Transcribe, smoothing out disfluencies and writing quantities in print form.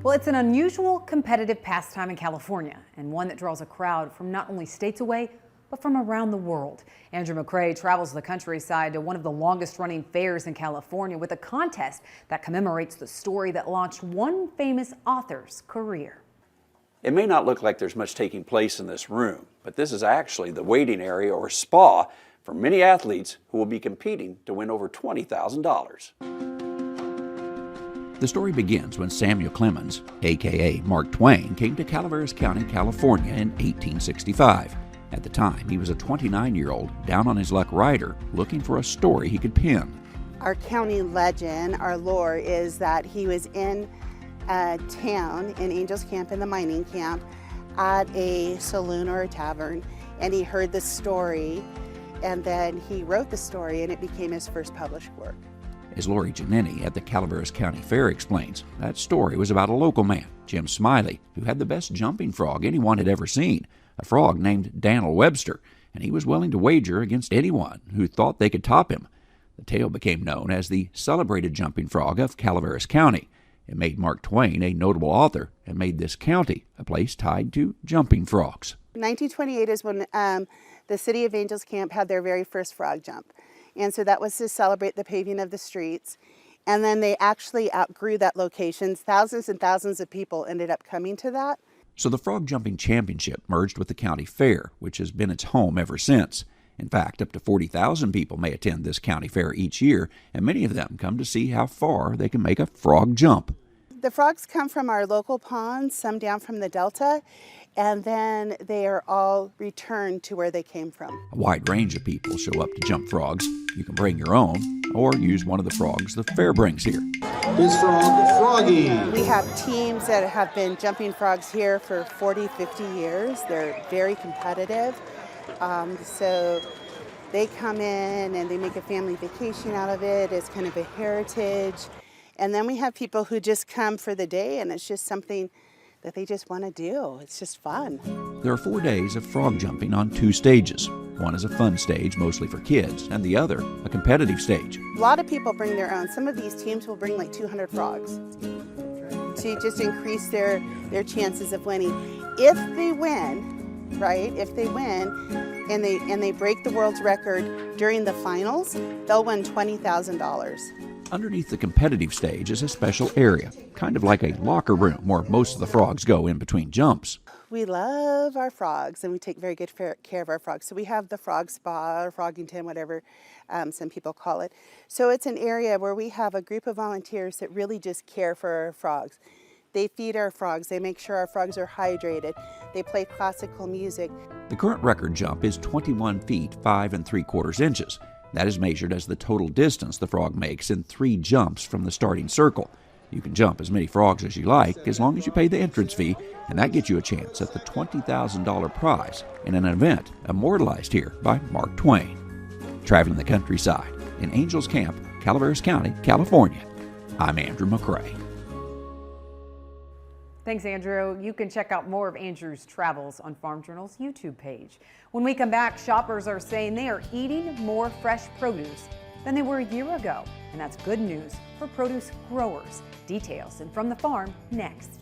Well, it's an unusual competitive pastime in California, and one that draws a crowd from not only states away, but from around the world. Andrew McCrae travels the countryside to one of the longest running fairs in California with a contest that commemorates the story that launched one famous author's career. It may not look like there's much taking place in this room, but this is actually the waiting area or spa for many athletes who will be competing to win over $20,000. The story begins when Samuel Clemens, aka Mark Twain, came to Calaveras County, California in 1865. At the time, he was a 29-year-old, down-on-his-luck writer looking for a story he could pen. Our county legend, our lore, is that he was in a town in Angels Camp, in the mining camp, at a saloon or a tavern, and he heard the story, and then he wrote the story, and it became his first published work. As Lori Giannini at the Calaveras County Fair explains, that story was about a local man, Jim Smiley, who had the best jumping frog anyone had ever seen, a frog named Daniel Webster, and he was willing to wager against anyone who thought they could top him. The tale became known as the celebrated jumping frog of Calaveras County. It made Mark Twain a notable author and made this county a place tied to jumping frogs. 1928 is when the city of Angels Camp had their very first frog jump. And so that was to celebrate the paving of the streets. And then they actually outgrew that location. Thousands and thousands of people ended up coming to that. So the Frog Jumping Championship merged with the county fair, which has been its home ever since. In fact, up to 40,000 people may attend this county fair each year, and many of them come to see how far they can make a frog jump. The frogs come from our local ponds, some down from the delta, and then they are all returned to where they came from. A wide range of people show up to jump frogs. You can bring your own or use one of the frogs the fair brings here. Is Frog Froggy. We have teams that have been jumping frogs here for 40, 50 years. They're very competitive. So they come in and they make a family vacation out of it. It's kind of a heritage. And then we have people who just come for the day, and it's just something that they just want to do. It's just fun. There are 4 days of frog jumping on 2 stages. One is a fun stage, mostly for kids, and the other, a competitive stage. A lot of people bring their own. Some of these teams will bring like 200 frogs to just increase their chances of winning. If they win, right, if they win and they break the world's record during the finals, they'll win $20,000. Underneath the competitive stage is a special area, kind of like a locker room where most of the frogs go in between jumps. We love our frogs, and we take very good care of our frogs. So we have the frog spa, or Froggington, whatever some people call it. So it's an area where we have a group of volunteers that really just care for our frogs. They feed our frogs, they make sure our frogs are hydrated, they play classical music. The current record jump is 21 feet 5 3/4 inches. That is measured as the total distance the frog makes in 3 jumps from the starting circle. You can jump as many frogs as you like as long as you pay the entrance fee, and that gets you a chance at the $20,000 prize in an event immortalized here by Mark Twain. Traveling the countryside in Angels Camp, Calaveras County, California, I'm Andrew McCrae. Thanks, Andrew. You can check out more of Andrew's travels on Farm Journal's YouTube page. When we come back, shoppers are saying they are eating more fresh produce than they were a year ago. And that's good news for produce growers. Details and From the Farm next.